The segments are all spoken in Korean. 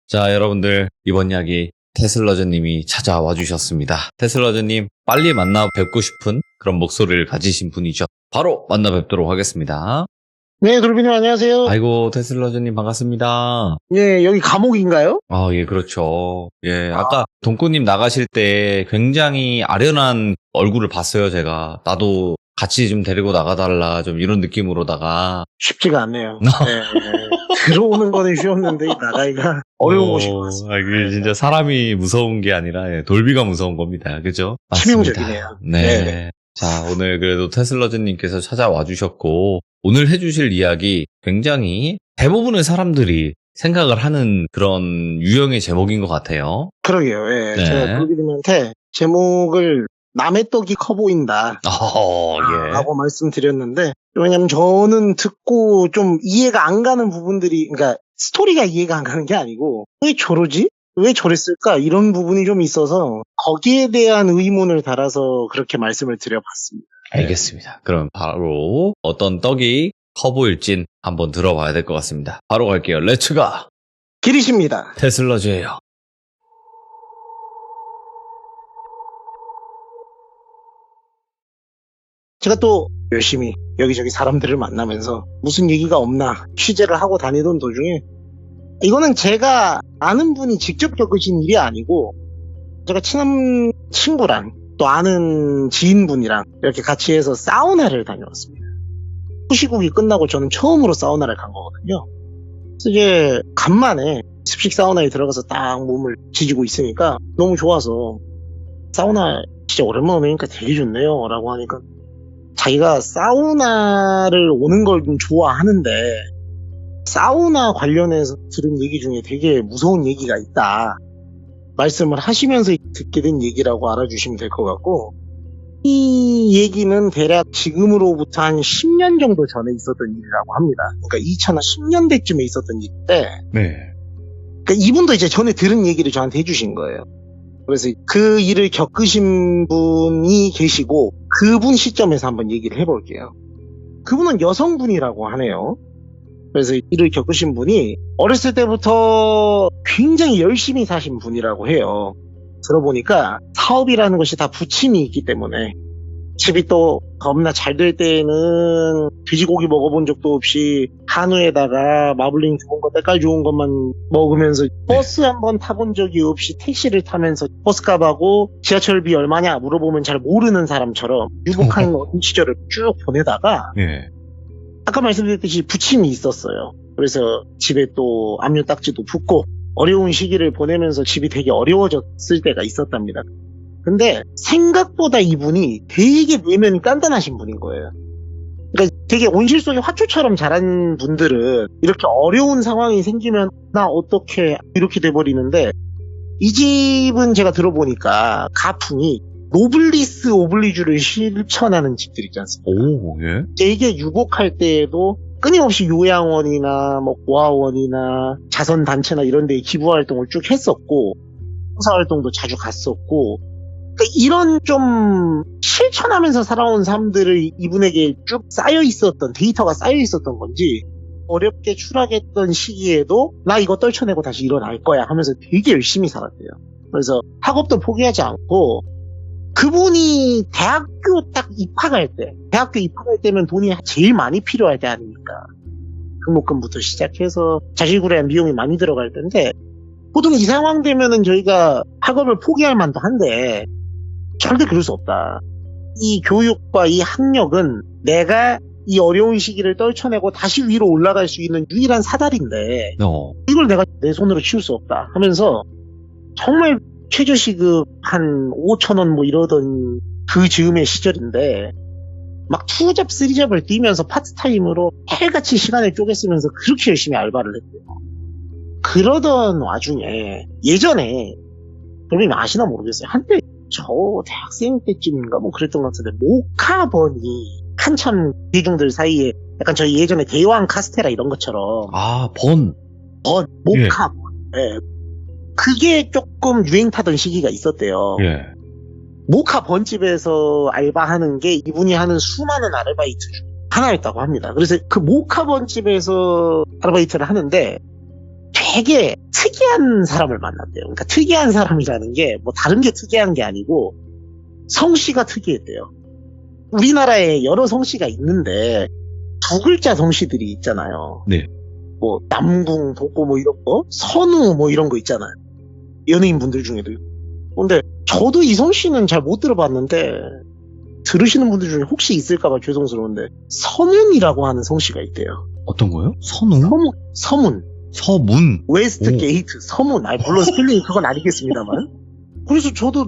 자, 여러분들 이번 이야기 테슬러즈님이 찾아와 주셨습니다. 테슬러즈님 빨리 만나 뵙고 싶은 그런 목소리를 가지신 분이죠. 바로 만나 뵙도록 하겠습니다. 네, 돌비님 안녕하세요. 아이고, 테슬러즈님 반갑습니다. 예, 여기 감옥인가요? 아, 예, 그렇죠. 예, 아까 동꾸님 나가실 때 굉장히 아련한 얼굴을 봤어요, 제가. 나도 같이 좀 데리고 나가달라, 좀 이런 느낌으로다가. 쉽지가 않네요. 네, 들어오는 거는 쉬웠는데 나가기가 어려운 곳인 것 같습니다. 그게 진짜 사람이 무서운 게 아니라 돌비가 무서운 겁니다. 그죠? 치명적이네요. 네. 네. 자, 오늘 그래도 테슬러즈님께서 찾아와 주셨고, 오늘 해주실 이야기 굉장히 대부분의 사람들이 생각을 하는 그런 유형의 제목인 것 같아요. 그러게요. 예, 네. 제가 돌비님한테 제목을 남의 떡이 커 보인다. 예. 라고 말씀드렸는데, 왜냐면 저는 듣고 좀 이해가 안 가는 부분들이, 그러니까 스토리가 이해가 안 가는 게 아니고, 왜 저러지? 왜 저랬을까? 이런 부분이 좀 있어서 거기에 대한 의문을 달아서 그렇게 말씀을 드려봤습니다. 알겠습니다. 그럼 바로 어떤 떡이 커 보일진 한번 들어봐야 될 것 같습니다. 바로 갈게요. 렛츠가! 길이십니다. 테슬러즈예요. 제가 또 열심히 여기저기 사람들을 만나면서 무슨 얘기가 없나 취재를 하고 다니던 도중에, 이거는 제가 아는 분이 직접 겪으신 일이 아니고 제가 친한 친구랑 또 아는 지인분이랑 이렇게 같이 해서 사우나를 다녀왔습니다. 후시국이 끝나고 저는 처음으로 사우나를 간 거거든요. 그래서 이제 간만에 습식 사우나에 들어가서 딱 몸을 지지고 있으니까 너무 좋아서, 사우나 진짜 오랜만에 오니까 되게 좋네요 라고 하니까, 자기가 사우나를 오는 걸 좀 좋아하는데 사우나 관련해서 들은 얘기 중에 되게 무서운 얘기가 있다 말씀을 하시면서 듣게 된 얘기라고 알아주시면 될 것 같고, 이 얘기는 대략 지금으로부터 한 10년 정도 전에 있었던 일이라고 합니다. 그러니까 2010년대쯤에 있었던 일인데, 네. 그러니까 이분도 이제 전에 들은 얘기를 저한테 해주신 거예요. 그래서 그 일을 겪으신 분이 계시고 그분 시점에서 한번 얘기를 해볼게요. 그분은 여성분이라고 하네요. 그래서 일을 겪으신 분이 어렸을 때부터 굉장히 열심히 사신 분이라고 해요. 들어보니까 사업이라는 것이 다 부침이 있기 때문에, 집이 또 겁나 잘 될 때에는 돼지고기 먹어본 적도 없이 한우에다가 마블링 좋은 거, 때깔 좋은 것만 먹으면서 버스 한번 타본 적이 없이 택시를 타면서 버스값하고 지하철비 얼마냐 물어보면 잘 모르는 사람처럼 유복한 어린 시절을 쭉 보내다가, 예. 아까 말씀드렸듯이 부침이 있었어요. 그래서 집에 또 압류 딱지도 붙고 어려운 시기를 보내면서 집이 되게 어려워졌을 때가 있었답니다. 근데 생각보다 이분이 되게 내면이 단단하신 분인 거예요. 그러니까 되게 온실 속의 화초처럼 자란 분들은 이렇게 어려운 상황이 생기면 나 어떻게 이렇게 돼버리는데, 이 집은 제가 들어보니까 가풍이 노블리스 오블리주를 실천하는 집들 있지 않습니까? 오, 예. 되게 유복할 때에도 끊임없이 요양원이나 뭐 고아원이나 자선단체나 이런 데에 기부활동을 쭉 했었고, 봉사활동도 자주 갔었고, 그러니까 이런 좀 실천하면서 살아온 사람들을 이분에게 쭉 쌓여 있었던, 데이터가 쌓여 있었던 건지, 어렵게 추락했던 시기에도 나 이거 떨쳐내고 다시 일어날 거야 하면서 되게 열심히 살았대요. 그래서 학업도 포기하지 않고, 그분이 대학교 딱 입학할 때, 대학교 입학할 때면 돈이 제일 많이 필요할 때 아닙니까? 등록금부터 시작해서 자식으로 한 비용이 많이 들어갈 텐데, 보통 이 상황 되면은 저희가 학업을 포기할 만도 한데 절대 그럴 수 없다. 이 교육과 이 학력은 내가 이 어려운 시기를 떨쳐내고 다시 위로 올라갈 수 있는 유일한 사다리인데 이걸 내가 내 손으로 치울 수 없다 하면서, 정말 최저시급 한 5,000원 뭐 이러던 그 즈음의 시절인데 막 2잡 3잡을 뛰면서 파트타임으로 해같이 시간을 쪼개 쓰면서 그렇게 열심히 알바를 했대요. 그러던 와중에 예전에, 여러분이 아시나 모르겠어요. 한때 저 대학생 때쯤인가 뭐 그랬던 것 같은데, 모카번이 한참 대중들 사이에 약간 저희 예전에 대왕 카스테라 이런 것처럼 모카번, 예. 그게 조금 유행 타던 시기가 있었대요. 예. 모카 번집에서 알바하는 게 이분이 하는 수많은 아르바이트 중 하나였다고 합니다. 그래서 그 모카 번집에서 아르바이트를 하는데 되게 특이한 사람을 만났대요. 그러니까 특이한 사람이라는 게 뭐 다른 게 특이한 게 아니고 성씨가 특이했대요. 우리나라에 여러 성씨가 있는데 두 글자 성씨들이 있잖아요. 네. 뭐 남궁, 독고 뭐 이런 거, 선우 뭐 이런 거 있잖아요. 연예인 분들 중에도. 근데 저도 이 성씨는 잘 못 들어봤는데 들으시는 분들 중에 혹시 있을까봐 죄송스러운데 서문이라고 하는 성씨가 있대요. 어떤 거요? 선우? 서문. 서문. 웨스트 게이트, 서문. 아니, 물론 스펠링이 그건 아니겠습니다만. 그래서 저도,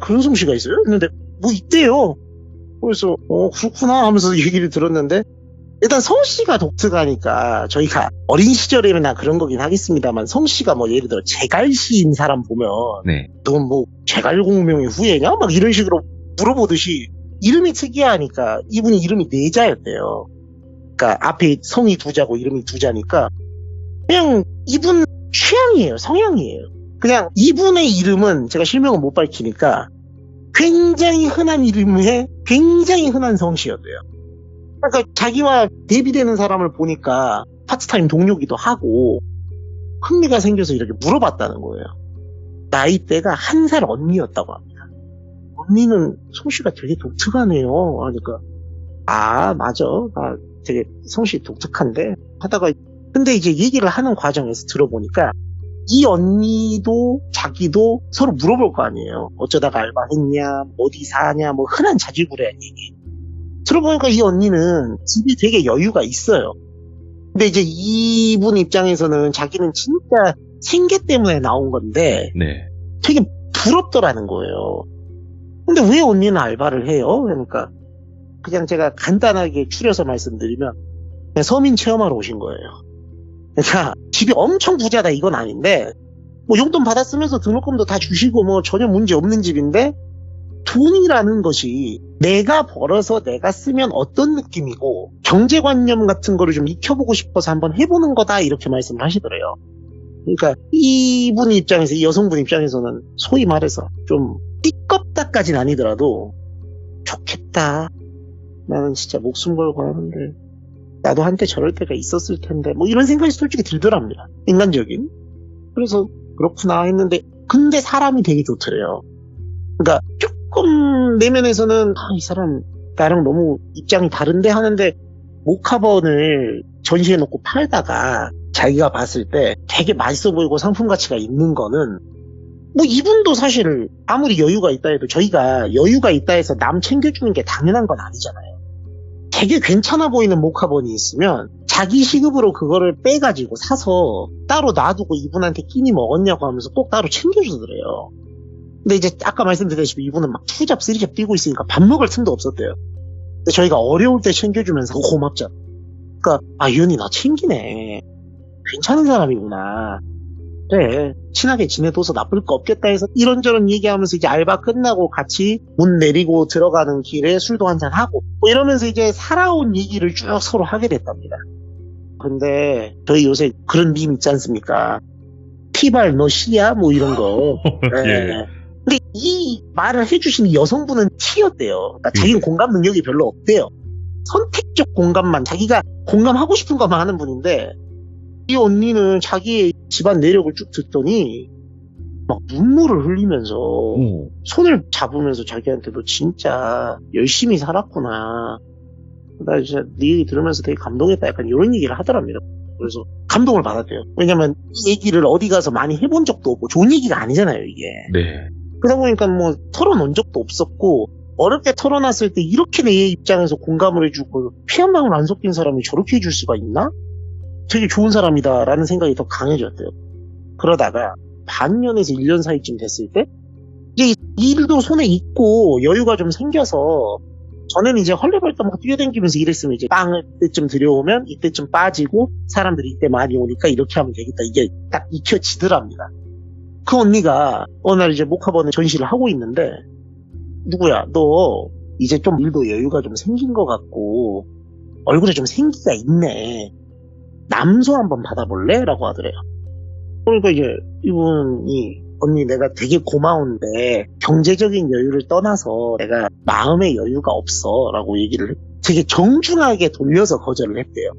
그런 성씨가 있어요? 했는데, 뭐 있대요. 그래서, 그렇구나 하면서 얘기를 들었는데, 일단 성씨가 독특하니까, 저희가 어린 시절에나 그런 거긴 하겠습니다만, 성씨가 뭐 예를 들어, 제갈씨인 사람 보면, 네. 넌 뭐, 제갈공명의 후예냐? 막 이런 식으로 물어보듯이, 이름이 특이하니까, 이분이 이름이 네자였대요. 그러니까 앞에 성이 두 자고 이름이 두 자니까, 그냥 이분 취향이에요. 성향이에요. 그냥 이분의 이름은 제가 실명은 못 밝히니까 굉장히 흔한 이름에 굉장히 흔한 성씨였대요. 그러니까 자기와 대비되는 사람을 보니까 파트타임 동료기도 하고 흥미가 생겨서 이렇게 물어봤다는 거예요. 나이대가 1살 언니였다고 합니다. 언니는 성씨가 되게 독특하네요. 그러니까 맞아. 나 되게 성씨 독특한데 하다가 근데 이제 얘기를 하는 과정에서 들어보니까 이 언니도 자기도 서로 물어볼 거 아니에요. 어쩌다가 알바했냐, 어디 사냐, 뭐 흔한 자질구레한 얘기. 들어보니까 이 언니는 집이 되게 여유가 있어요. 근데 이제 이분 입장에서는 자기는 진짜 생계 때문에 나온 건데 네. 되게 부럽더라는 거예요. 근데 왜 언니는 알바를 해요? 그러니까 그냥 제가 간단하게 추려서 말씀드리면 그냥 서민 체험하러 오신 거예요. 그러니까 집이 엄청 부자다 이건 아닌데 뭐 용돈 받았으면서 등록금도 다 주시고 뭐 전혀 문제 없는 집인데 돈이라는 것이 내가 벌어서 내가 쓰면 어떤 느낌이고 경제관념 같은 거를 좀 익혀보고 싶어서 한번 해보는 거다 이렇게 말씀을 하시더래요. 그러니까 이분 입장에서 이 여성분 입장에서는 소위 말해서 좀 띠껍다까지는 아니더라도 좋겠다. 나는 진짜 목숨 걸고 하는데 나도 한때 저럴 때가 있었을 텐데 뭐 이런 생각이 솔직히 들더랍니다. 인간적인. 그래서 그렇구나 했는데 근데 사람이 되게 좋더래요. 그러니까 조금 내면에서는 이 사람 나랑 너무 입장이 다른데 하는데 모카번을 전시해놓고 팔다가 자기가 봤을 때 되게 맛있어 보이고 상품 가치가 있는 거는 뭐 이분도 사실 아무리 여유가 있다 해도 저희가 여유가 있다 해서 남 챙겨주는 게 당연한 건 아니잖아요. 되게 괜찮아 보이는 모카번이 있으면 자기 시급으로 그거를 빼가지고 사서 따로 놔두고 이분한테 끼니 먹었냐고 하면서 꼭 따로 챙겨주더래요. 근데 이제 아까 말씀드렸다시피 이분은 막 2잡, 3잡 뛰고 있으니까 밥 먹을 틈도 없었대요. 근데 저희가 어려울 때 챙겨주면서 고맙죠. 그러니까 이 언니 나 챙기네. 괜찮은 사람이구나. 그래 친하게 지내둬서 나쁠 거 없겠다 해서 이런저런 얘기하면서 이제 알바 끝나고 같이 문 내리고 들어가는 길에 술도 한잔 하고 뭐 이러면서 이제 살아온 얘기를 쭉 서로 하게 됐답니다. 근데 저희 요새 그런 밈 있지 않습니까? 티발 너 씨야? 뭐 이런 거. 네. 근데 이 말을 해주신 이 여성분은 T였대요. 그러니까 자기는 공감 능력이 별로 없대요. 선택적 공감만 자기가 공감하고 싶은 것만 하는 분인데 이 언니는 자기의 집안 내력을 쭉 듣더니 막 눈물을 흘리면서 손을 잡으면서 자기한테 너 진짜 열심히 살았구나. 나 진짜 네 얘기 들으면서 되게 감동했다. 약간 이런 얘기를 하더랍니다. 그래서 감동을 받았대요. 왜냐면 이 얘기를 어디 가서 많이 해본 적도 없고 좋은 얘기가 아니잖아요 이게. 네. 그러다 보니까 뭐 털어놓은 적도 없었고 어렵게 털어놨을 때 이렇게 내 입장에서 공감을 해주고 피 한 방울 안 섞인 사람이 저렇게 해줄 수가 있나? 되게 좋은 사람이다라는 생각이 더 강해졌대요. 그러다가 반년에서 1년 사이쯤 됐을 때 이제 일도 손에 있고 여유가 좀 생겨서 전에는 이제 헐레벌떡 뛰어다니면서 일했으면 이제 빵을 이때쯤 들여오면 이때쯤 빠지고 사람들이 이때 많이 오니까 이렇게 하면 되겠다. 이게 딱 익혀지더랍니다. 그 언니가 어느 날 이제 모카번에 전시를 하고 있는데 누구야 너 이제 좀 일도 여유가 좀 생긴 것 같고 얼굴에 좀 생기가 있네. 남소 한번 받아볼래? 라고 하더래요. 그러니까 이제 이분이 언니 내가 되게 고마운데 경제적인 여유를 떠나서 내가 마음의 여유가 없어 라고 얘기를 되게 정중하게 돌려서 거절을 했대요.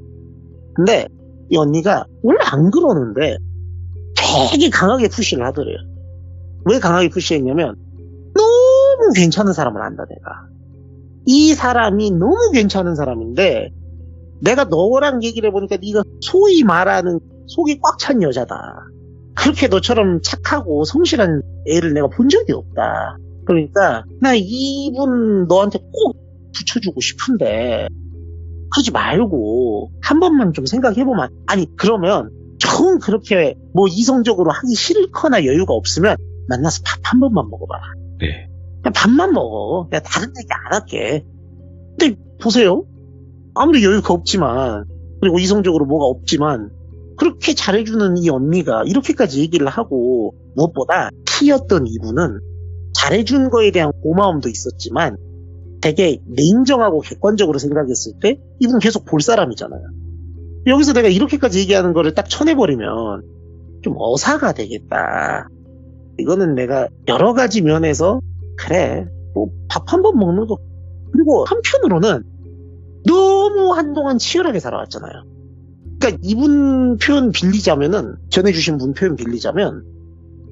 근데 이 언니가 원래 안 그러는데 되게 강하게 푸시를 하더래요. 왜 강하게 푸시했냐면 너무 괜찮은 사람을 안다 내가. 이 사람이 너무 괜찮은 사람인데 내가 너랑 얘기를 해보니까 네가 소위 말하는 속이 꽉 찬 여자다. 그렇게 너처럼 착하고 성실한 애를 내가 본 적이 없다. 그러니까 나 이분 너한테 꼭 붙여주고 싶은데 그러지 말고 한 번만 좀 생각해보면 아니 그러면 정 그렇게 뭐 이성적으로 하기 싫거나 여유가 없으면 만나서 밥 한 번만 먹어봐라. 네. 그냥 밥만 먹어. 내가 다른 얘기 안 할게. 근데 보세요. 아무리 여유가 없지만 그리고 이성적으로 뭐가 없지만 그렇게 잘해주는 이 언니가 이렇게까지 얘기를 하고 무엇보다 T였던 이분은 잘해준 거에 대한 고마움도 있었지만 되게 냉정하고 객관적으로 생각했을 때 이분은 계속 볼 사람이잖아요. 여기서 내가 이렇게까지 얘기하는 거를 딱 쳐내버리면 좀 어사가 되겠다. 이거는 내가 여러 가지 면에서 그래 뭐 밥 한 번 먹는 거 그리고 한편으로는 너무 한동안 치열하게 살아왔잖아요. 그러니까 이분 표현 빌리자면은 전해주신 분 표현 빌리자면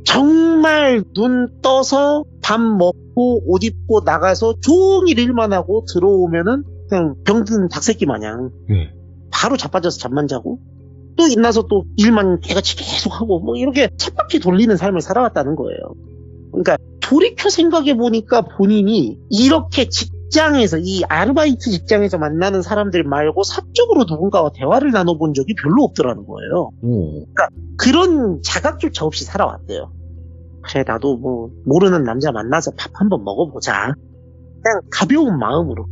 정말 눈 떠서 밥 먹고 옷 입고 나가서 종일 일만 하고 들어오면은 그냥 병든 닭새끼 마냥 바로 자빠져서 잠만 자고 또 일나서 또 일만 개같이 계속 하고 뭐 이렇게 쳇바퀴 돌리는 삶을 살아왔다는 거예요. 그러니까 돌이켜 생각해 보니까 본인이 이렇게 직장에서 이 아르바이트 직장에서 만나는 사람들 말고 사적으로 누군가와 대화를 나눠본 적이 별로 없더라는 거예요. 그러니까 그런 자각조차 없이 살아왔대요. 그래 나도 뭐 모르는 남자 만나서 밥 한번 먹어보자. 그냥 가벼운 마음으로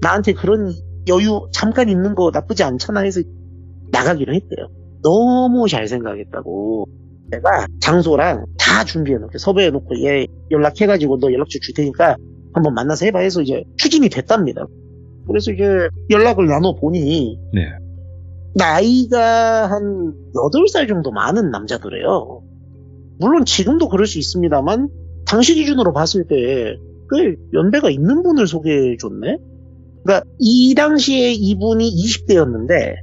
나한테 그런 여유 잠깐 있는 거 나쁘지 않잖아 해서 나가기로 했대요. 너무 잘 생각했다고. 내가 장소랑 다 준비해놓고 섭외해놓고 얘 연락해가지고 너 연락처 줄 테니까 한번 만나서 해봐 해서 이제 추진이 됐답니다. 그래서 이제 연락을 나눠보니 네. 나이가 한 8살 정도 많은 남자더래요. 물론 지금도 그럴 수 있습니다만 당시 기준으로 봤을 때 꽤 연배가 있는 분을 소개해줬네. 그러니까 이 당시에 이분이 20대였는데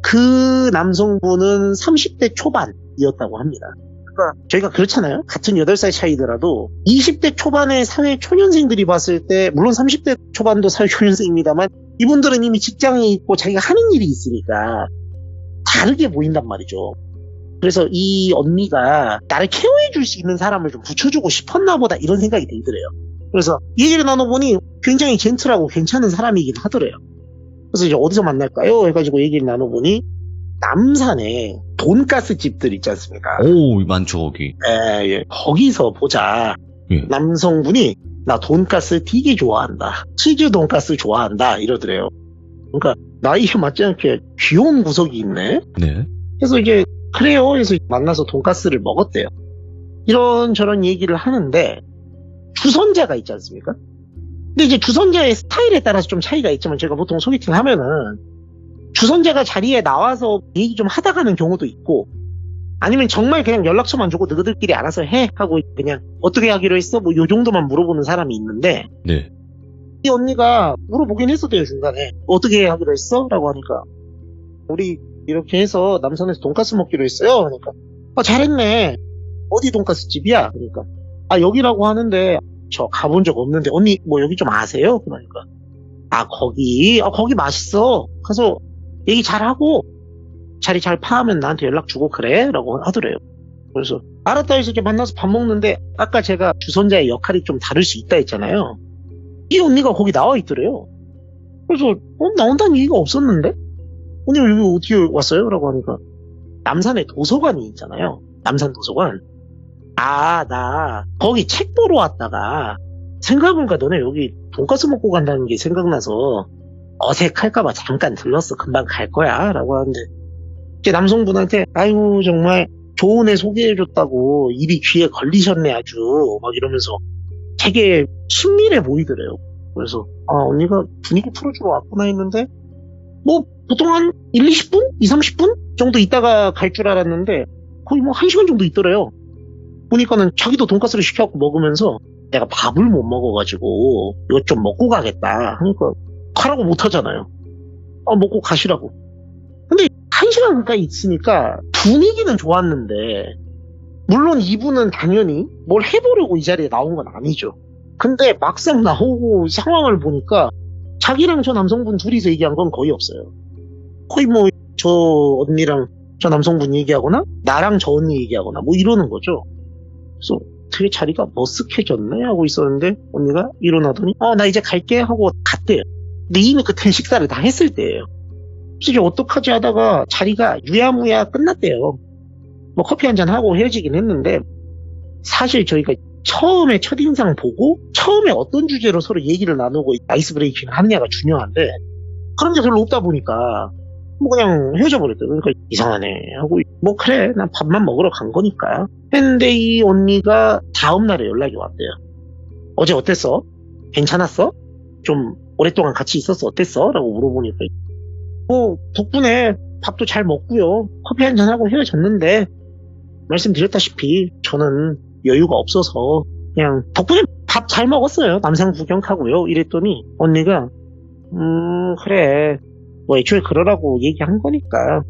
그 남성분은 30대 초반이었다고 합니다. 그러니까 저희가 그렇잖아요. 같은 8살 차이더라도 20대 초반의 사회 초년생들이 봤을 때 물론 30대 초반도 사회 초년생입니다만 이분들은 이미 직장에 있고 자기가 하는 일이 있으니까 다르게 보인단 말이죠. 그래서 이 언니가 나를 케어해 줄 수 있는 사람을 좀 붙여주고 싶었나 보다 이런 생각이 들더래요. 그래서 얘기를 나눠보니 굉장히 젠틀하고 괜찮은 사람이긴 하더래요. 그래서 이제 어디서 만날까요? 해가지고 얘기를 나눠보니 남산에 돈가스 집들 있지 않습니까? 오, 많죠, 거기. 예. 거기서 보자. 예. 남성분이 나 돈가스 되게 좋아한다. 치즈 돈가스 좋아한다. 이러더래요. 그러니까 나이에 맞지 않게 귀여운 구석이 있네. 네. 그래서 이제 그래요. 그래서 만나서 돈가스를 먹었대요. 이런저런 얘기를 하는데 주선자가 있지 않습니까? 근데 이제 주선자의 스타일에 따라서 좀 차이가 있지만 제가 보통 소개팅 하면은 주선자가 자리에 나와서 얘기 좀 하다 가는 경우도 있고 아니면 정말 그냥 연락처만 주고 너희들끼리 알아서 해 하고 그냥 어떻게 하기로 했어? 뭐 요 정도만 물어보는 사람이 있는데 네. 이 언니가 물어보긴 했었대요 중간에 어떻게 하기로 했어? 라고 하니까 우리 이렇게 해서 남산에서 돈가스 먹기로 했어요. 그러니까 잘했네. 어디 돈가스 집이야? 그러니까 여기라고 하는데 저 가본 적 없는데 언니 뭐 여기 좀 아세요? 그러니까 거기 맛있어. 가서 얘기 잘하고 자리 잘 파하면 나한테 연락 주고 그래? 라고 하더래요. 그래서 알았다 해서 이렇게 만나서 밥 먹는데 아까 제가 주선자의 역할이 좀 다를 수 있다 했잖아요. 이 언니가 거기 나와 있더래요. 그래서 나온다는 얘기가 없었는데? 언니 여기 어떻게 왔어요? 라고 하니까 남산에 도서관이 있잖아요. 남산 도서관. 나 거기 책 보러 왔다가 생각해보니까 너네 여기 돈가스 먹고 간다는 게 생각나서 어색할까봐 잠깐 들렀어. 금방 갈 거야. 라고 하는데 이제 남성분한테 아이고 정말 좋은 애 소개해줬다고 입이 귀에 걸리셨네 아주 막 이러면서 되게 친밀해 보이더래요. 그래서 언니가 분위기 풀어주러 왔구나 했는데 뭐 보통 한 1, 20분? 2, 30분 정도 있다가 갈 줄 알았는데 거의 뭐 1시간 정도 있더래요. 보니까는 자기도 돈가스를 시켜갖고 먹으면서 내가 밥을 못 먹어가지고 이거 좀 먹고 가겠다 하니까 가라고 못하잖아요. 먹고 가시라고. 근데 1시간 가까이 있으니까 분위기는 좋았는데 물론 이분은 당연히 뭘 해보려고 이 자리에 나온 건 아니죠. 근데 막상 나오고 상황을 보니까 자기랑 저 남성분 둘이서 얘기한 건 거의 없어요. 거의 뭐 저 언니랑 저 남성분 얘기하거나 나랑 저 언니 얘기하거나 뭐 이러는 거죠. 그래서 되게 자리가 머쓱해졌네 하고 있었는데 언니가 일어나더니 나 이제 갈게 하고 갔대요. 근데 이미 그때 식사를 다 했을 때예요. 그래서 이제 어떡하지 하다가 자리가 유야무야 끝났대요. 뭐 커피 한잔 하고 헤어지긴 했는데 사실 저희가 처음에 첫인상 보고 처음에 어떤 주제로 서로 얘기를 나누고 아이스 브레이킹을 하느냐가 중요한데 그런 게 별로 없다 보니까 뭐 그냥 헤어져 버렸대요. 그러니까 이상하네 하고 뭐 그래 난 밥만 먹으러 간 거니까 했는데 이 언니가 다음날에 연락이 왔대요. 어제 어땠어? 괜찮았어? 좀 오랫동안 같이 있었어 어땠어? 라고 물어보니까 뭐 덕분에 밥도 잘 먹고요 커피 한잔 하고 헤어졌는데 말씀드렸다시피 저는 여유가 없어서 그냥 덕분에 밥 잘 먹었어요. 남산 구경하고요. 이랬더니 언니가 그래 뭐 애초에 그러라고 얘기한 거니까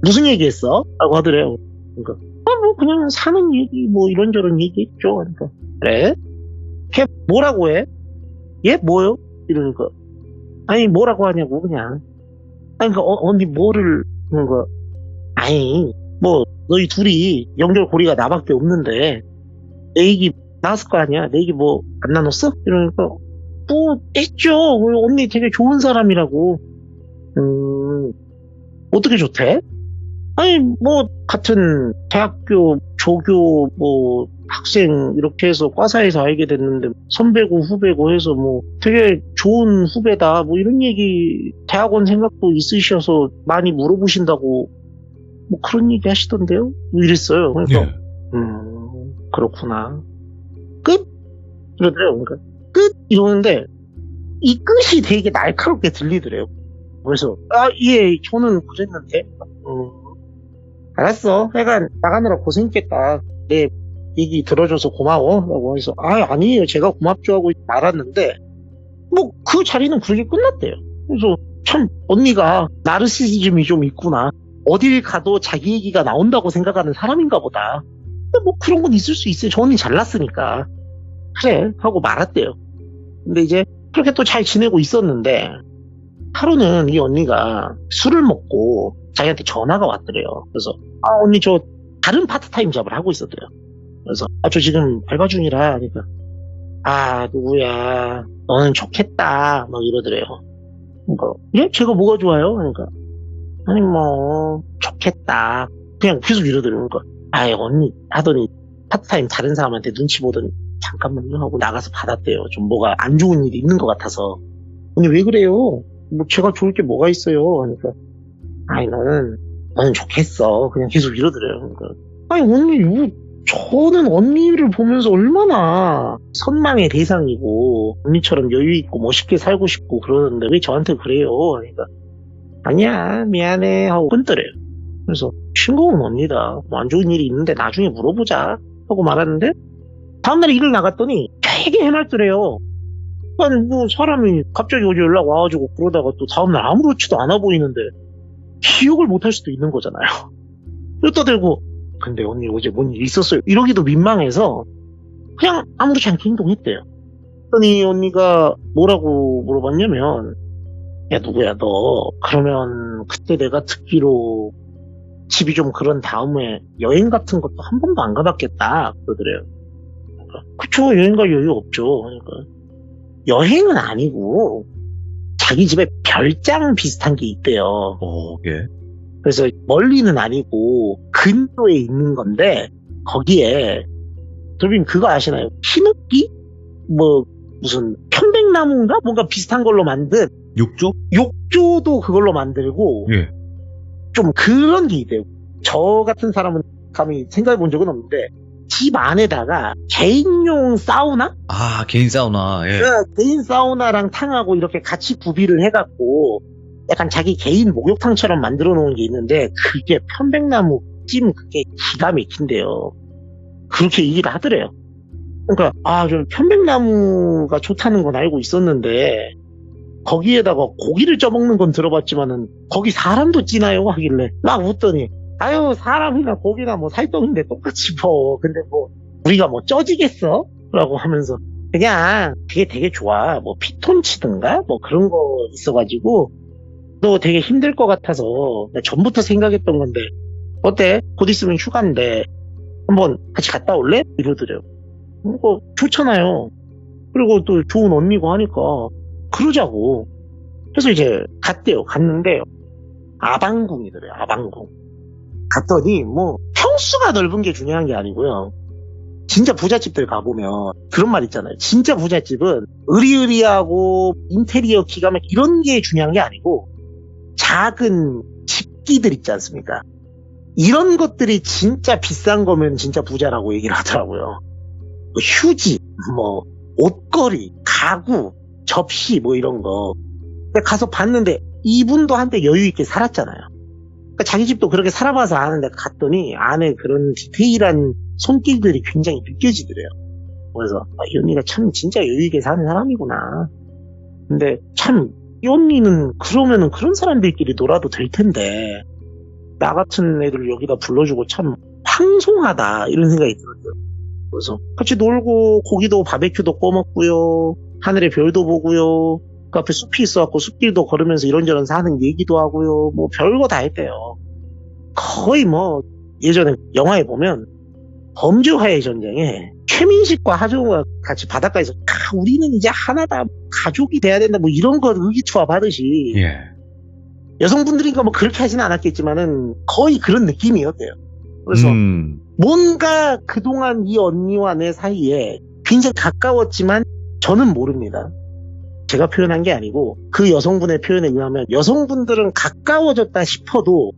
무슨 얘기했어? 라고 하더래요. 그러니까 뭐 그냥 사는 얘기 뭐 이런저런 얘기했죠. 그러니까 그래? 걔 뭐라고 해? 얘 뭐요? 이러니까 아니 뭐라고 하냐고 그냥 아니 그러니까 언니 뭐를 그러니까 아니 뭐 너희 둘이 연결고리가 나밖에 없는데 내 얘기 나왔을 거 아니야? 내 얘기 뭐 안 나눴어? 이러니까 뭐 했죠. 언니 되게 좋은 사람이라고. 어떻게 좋대? 아니 뭐 같은 대학교 조교 뭐 학생 이렇게 해서 과사에서 알게 됐는데 선배고 후배고 해서 뭐 되게 좋은 후배다 뭐 이런 얘기 대학원 생각도 있으셔서 많이 물어보신다고 뭐 그런 얘기 하시던데요? 뭐 이랬어요. 그러니까 예. 그렇구나. 끝? 이러더래요. 그러니까 끝? 이러는데 이 끝이 되게 날카롭게 들리더래요. 그래서 예 저는 그랬는데 알았어 하여간 나가느라 고생했겠다 내 얘기 들어줘서 고마워 라고 해서 아니에요 제가 고맙죠 하고 말았는데 뭐 그 자리는 그렇게 끝났대요. 그래서 참 언니가 나르시시즘이 좀 있구나 어딜 가도 자기 얘기가 나온다고 생각하는 사람인가 보다. 근데 뭐 그런 건 있을 수 있어요. 저 언니 잘났으니까 그래 하고 말았대요. 근데 이제 그렇게 또 잘 지내고 있었는데 하루는 이 언니가 술을 먹고 자기한테 전화가 왔더래요. 그래서 언니 저 다른 파트타임 잡을 하고 있었대요. 그래서 저 지금 알바 중이라 하니까 누구야 너는 좋겠다 막 이러더래요. 그러니까 예? 제가 뭐가 좋아요? 그러니까 아니 뭐 좋겠다 그냥 계속 이러더래요. 그러니까 언니 하더니 파트타임 다른 사람한테 눈치 보더니 잠깐만요 하고 나가서 받았대요. 좀 뭐가 안 좋은 일이 있는 것 같아서. 언니 왜 그래요? 뭐 제가 좋을 게 뭐가 있어요? 하니까 너는 좋겠어 그냥 계속 이러더래요. 그러니까 언니 뭐 저는 언니를 보면서 얼마나 선망의 대상이고 언니처럼 여유있고 멋있게 살고 싶고 그러는데 왜 저한테 그래요? 그러니까 아니야 미안해 하고 끊더래요. 그래서 싱거운 언니다 뭐 안 좋은 일이 있는데 나중에 물어보자 하고 말았는데 다음날에 일을 나갔더니 되게 해맑더래요. 아니 뭐 사람이 갑자기 어제 연락 와가지고 그러다가 또 다음날 아무렇지도 않아 보이는데 기억을 못할 수도 있는 거잖아요. 이러다 대고 근데 언니 어제 뭔 일 있었어요? 이러기도 민망해서 그냥 아무렇지 않게 행동했대요. 그랬더니 언니가 뭐라고 물어봤냐면 야 누구야 너 그러면 그때 내가 듣기로 집이 좀 그런 다음에 여행 같은 것도 한 번도 안 가봤겠다 그러더래요. 그러니까 그쵸 여행 갈 여유 없죠. 그러니까 여행은 아니고 자기 집에 별장 비슷한 게 있대요. 예. 그래서 멀리는 아니고 근교에 있는 건데 거기에 돌빈 그거 아시나요? 히읗기? 뭐 무슨 편백나무인가? 뭔가 비슷한 걸로 만든 욕조? 욕조도 그걸로 만들고 예. 좀 그런 게 있대요. 저 같은 사람은 감히 생각해 본 적은 없는데 집 안에다가 개인용 사우나? 개인 사우나. 예. 개인 사우나랑 탕하고 이렇게 같이 구비를 해갖고 약간 자기 개인 목욕탕처럼 만들어 놓은 게 있는데 그게 편백나무 찜 그게 기가 막힌대요. 그렇게 얘기를 하더래요. 그러니까 좀 편백나무가 좋다는 건 알고 있었는데 거기에다가 고기를 쪄먹는 건 들어봤지만은 거기 사람도 찌나요? 하길래 막 웃더니 아유, 사람이나 고기나 뭐 살덩인데 똑같이 뭐. 근데 뭐, 우리가 뭐 쪄지겠어? 라고 하면서. 그냥, 그게 되게 좋아. 뭐, 피톤치든가? 뭐 그런 거 있어가지고, 너 되게 힘들 것 같아서, 나 전부터 생각했던 건데, 어때? 곧 있으면 휴가인데, 한번 같이 갔다 올래? 이러더래요. 뭐, 좋잖아요. 그리고 또 좋은 언니고 하니까, 그러자고. 그래서 이제 갔대요. 갔는데, 아방궁이더래요. 아방궁. 갔더니 뭐 평수가 넓은 게 중요한 게 아니고요. 진짜 부잣집들 가보면 그런 말 있잖아요. 진짜 부잣집은 으리으리하고 인테리어 기가 막히게 이런 게 중요한 게 아니고 작은 집기들 있지 않습니까? 이런 것들이 진짜 비싼 거면 진짜 부자라고 얘기를 하더라고요. 뭐 휴지, 뭐 옷걸이, 가구, 접시 뭐 이런 거. 근데 가서 봤는데 이분도 한때 여유 있게 살았잖아요. 그러니까 자기 집도 그렇게 살아봐서 아는데 갔더니 안에 그런 디테일한 손길들이 굉장히 느껴지더래요. 그래서 이 언니가 참 진짜 여유있게 사는 사람이구나. 근데 참 이 언니는 그러면은 그런 사람들끼리 놀아도 될 텐데 나 같은 애들 여기다 불러주고 참 황송하다 이런 생각이 들었어요. 그래서 같이 놀고 고기도 바베큐도 꺼먹고요. 하늘의 별도 보고요. 그 앞에 숲이 있어갖고 숲길도 걸으면서 이런저런 사는 얘기도 하고요. 뭐 별거 다 했대요. 거의 뭐 예전에 영화에 보면 범죄와의 전쟁에 최민식과 하정우가 같이 바닷가에서 우리는 이제 하나다 가족이 돼야 된다 뭐 이런 거 의기투합하듯이 예. 여성분들이니까 뭐 그렇게 하지는 않았겠지만은 거의 그런 느낌이었대요. 그래서 뭔가 그동안 이 언니와 내 사이에 굉장히 가까웠지만 저는 모릅니다. 제가 표현한 게 아니고 그 여성분의 표현에 의하면 여성분들은 가까워졌다 싶어도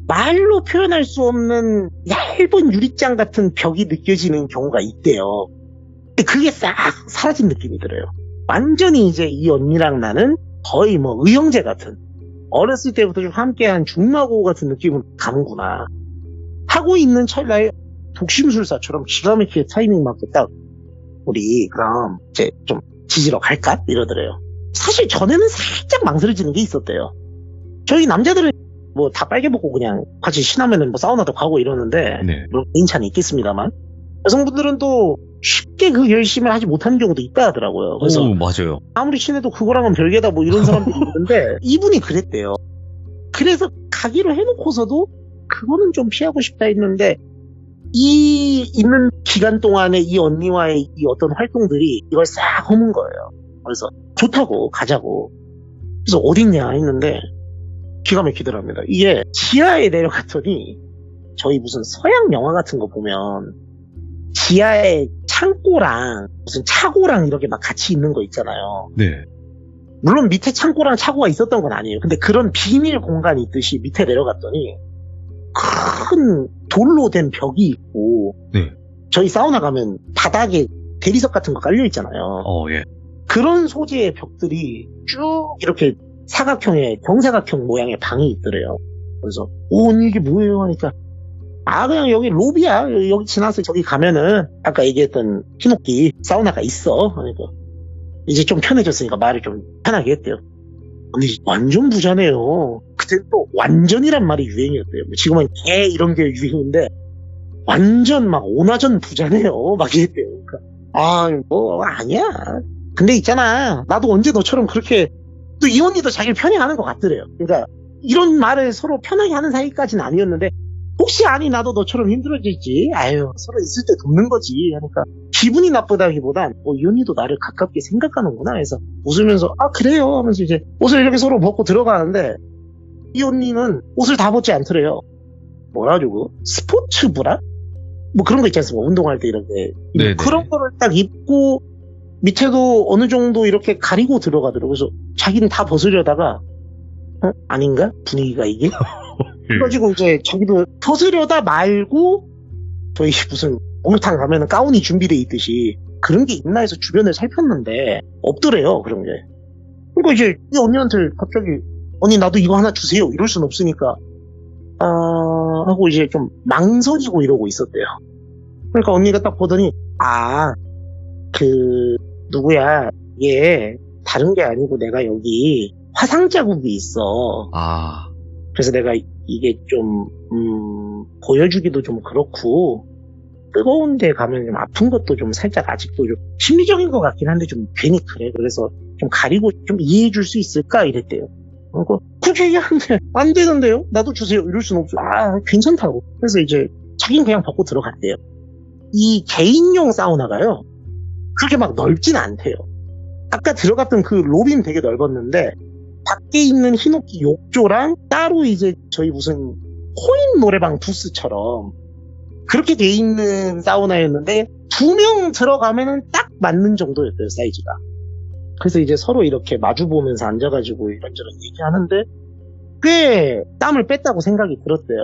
말로 표현할 수 없는 얇은 유리장 같은 벽이 느껴지는 경우가 있대요. 근데 그게 싹 사라진 느낌이 들어요. 완전히 이제 이 언니랑 나는 거의 뭐 의형제 같은 어렸을 때부터 좀 함께한 중마고 같은 느낌을 가는구나 하고 있는 찰나에 독심술사처럼 기가 막히게 타이밍 맞게 딱 우리 그럼 이제 좀 지지러 갈까? 이러더래요. 사실 전에는 살짝 망설여지는 게 있었대요. 저희 남자들은 뭐 다 빨개 먹고 그냥 같이 신나면은 뭐 사우나도 가고 이러는데 네. 물론 개인차는 있겠습니다만 여성분들은 또 쉽게 그 결심을 하지 못하는 경우도 있다 하더라고요. 그래서 오, 맞아요. 아무리 친해도 그거랑은 별개다 뭐 이런 사람들이 있는데 이분이 그랬대요. 그래서 가기로 해놓고서도 그거는 좀 피하고 싶다 했는데 이 있는 기간 동안에 이 언니와의 이 어떤 활동들이 이걸 싹 허문 거예요. 그래서 좋다고 가자고. 그래서 어딨냐 했는데 기가 막히더랍니다. 이게 지하에 내려갔더니 저희 무슨 서양 영화 같은 거 보면 지하에 창고랑 무슨 차고랑 이렇게 막 같이 있는 거 있잖아요. 네. 물론 밑에 창고랑 차고가 있었던 건 아니에요. 근데 그런 비밀 공간이 있듯이 밑에 내려갔더니 큰 돌로 된 벽이 있고 네. 저희 사우나 가면 바닥에 대리석 같은 거 깔려 있잖아요. 예. 그런 소재의 벽들이 쭉 이렇게 사각형의 정사각형 모양의 방이 있더래요. 그래서 언니 이게 뭐예요 하니까 그냥 여기 로비야. 여기 지나서 저기 가면은 아까 얘기했던 히노키 사우나가 있어. 그러니까 이제 좀 편해졌으니까 말을 좀 편하게 했대요. 언니 완전 부자네요. 그때 또 완전이란 말이 유행이었대요. 지금은 개 이런 게 유행인데 완전 막 오나전 부자네요. 막 이랬대요. 그러니까 뭐 아니야. 근데 있잖아. 나도 언제 너처럼 그렇게 또 이 언니도 자기를 편애하는 것 같더래요. 그러니까 이런 말을 서로 편하게 하는 사이까지는 아니었는데 혹시 나도 너처럼 힘들어질지 서로 있을 때 돕는 거지 하니까 기분이 나쁘다기보단 이 언니도 나를 가깝게 생각하는구나 해서 웃으면서 그래요 하면서 이제 옷을 이렇게 서로 벗고 들어가는데 이 언니는 옷을 다 벗지 않더래요. 뭐라고 스포츠 브라? 뭐 그런 거 있지 않습니까? 운동할 때 이렇게 그런 거를 딱 입고 밑에도 어느 정도 이렇게 가리고 들어가더라고요. 그래서 자기는 다 벗으려다가 아닌가? 분위기가 이게? 그래가지고 이제 자기도 벗으려다 말고 저희 무슨 목욕탕 가면은 가운이 준비돼 있듯이 그런 게 있나 해서 주변을 살폈는데 없더래요. 그런 게. 그러니까 이제 이 언니한테 갑자기 언니 나도 이거 하나 주세요 이럴 순 없으니까 하고 이제 좀 망설이고 이러고 있었대요. 그러니까 언니가 딱 보더니 누구야 얘 다른 게 아니고 내가 여기 화상 자국이 있어. 그래서 내가 이게 좀 보여주기도 좀 그렇고 뜨거운 데 가면 좀 아픈 것도 좀 살짝 아직도 좀 심리적인 것 같긴 한데 좀 괜히 그래. 그래서 좀 가리고 좀 이해해 줄 수 있을까 이랬대요. 그렇게 얘기하는데 안 되는데요? 나도 주세요. 이럴 순 없어. 괜찮다고. 그래서 이제 자기는 그냥 벗고 들어갔대요. 이 개인용 사우나가요. 그렇게 막 넓진 않대요. 아까 들어갔던 그 로비는 되게 넓었는데 밖에 있는 히노키 욕조랑 따로 이제 저희 무슨 코인 노래방 부스처럼 그렇게 돼 있는 사우나였는데 2명 들어가면은 딱 맞는 정도였대요, 사이즈가. 그래서 이제 서로 이렇게 마주보면서 앉아가지고 이런저런 얘기하는데 꽤 땀을 뺐다고 생각이 들었대요.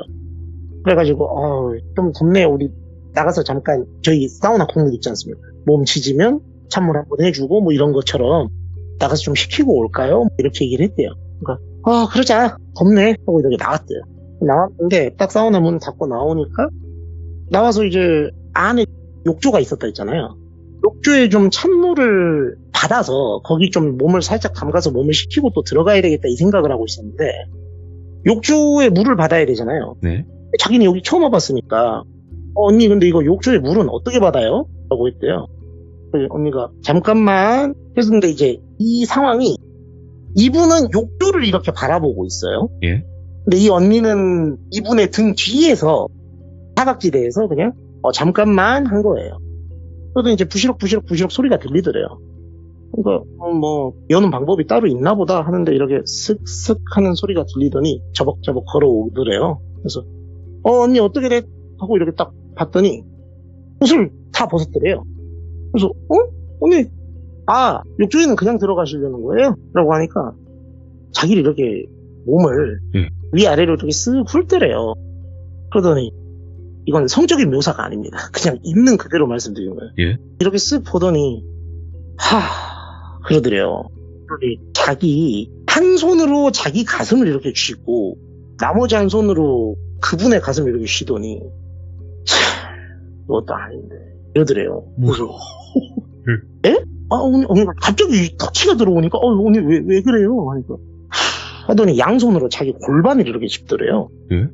그래가지고 좀 덥네요. 우리 나가서 잠깐 저희 사우나 국물 있지 않습니까? 몸 지지면 찬물 한번 해주고 뭐 이런 것처럼 나가서 좀 식히고 올까요? 이렇게 얘기를 했대요. 그러니까 그러자 덥네 하고 이렇게 나왔대요. 나왔는데 딱 사우나 문 닫고 나오니까 나와서 이제 안에 욕조가 있었다 했잖아요. 욕조에 좀 찬물을 받아서 거기 좀 몸을 살짝 담가서 몸을 식히고 또 들어가야 되겠다 이 생각을 하고 있었는데 욕조에 물을 받아야 되잖아요. 네. 자기는 여기 처음 와봤으니까 언니 근데 이거 욕조에 물은 어떻게 받아요? 라고 했대요. 언니가 잠깐만 했는데 이제 이 상황이 이분은 욕조를 이렇게 바라보고 있어요. 예. 근데 이 언니는 이분의 등 뒤에서 사각지대에서 그냥 잠깐만 한 거예요. 그러더니 이제 부시럭 소리가 들리더래요. 그러니까 뭐 여는 방법이 따로 있나 보다 하는데 이렇게 슥슥 하는 소리가 들리더니 저벅저벅 걸어오더래요. 그래서 언니 어떻게 돼? 하고 이렇게 딱 봤더니 옷을 다 벗었더래요. 그래서 언니 욕조에는 그냥 들어가시려는 거예요? 라고 하니까 자기를 이렇게 몸을 위아래로 이렇게 쓱 훑더래요. 그러더니 이건 성적인 묘사가 아닙니다. 그냥 있는 그대로 말씀드리는 거예요. 예? 이렇게 쓱 보더니 그러더래요. 그러더니 자기 한 손으로 자기 가슴을 이렇게 쥐고 나머지 한 손으로 그분의 가슴을 이렇게 쥐더니 그것도 아닌데 이러더래요. 그래서 에? 언니 갑자기 터치가 들어오니까 언니 왜 그래요? 하니까 하더니 양손으로 자기 골반을 이렇게 짚더래요. 예?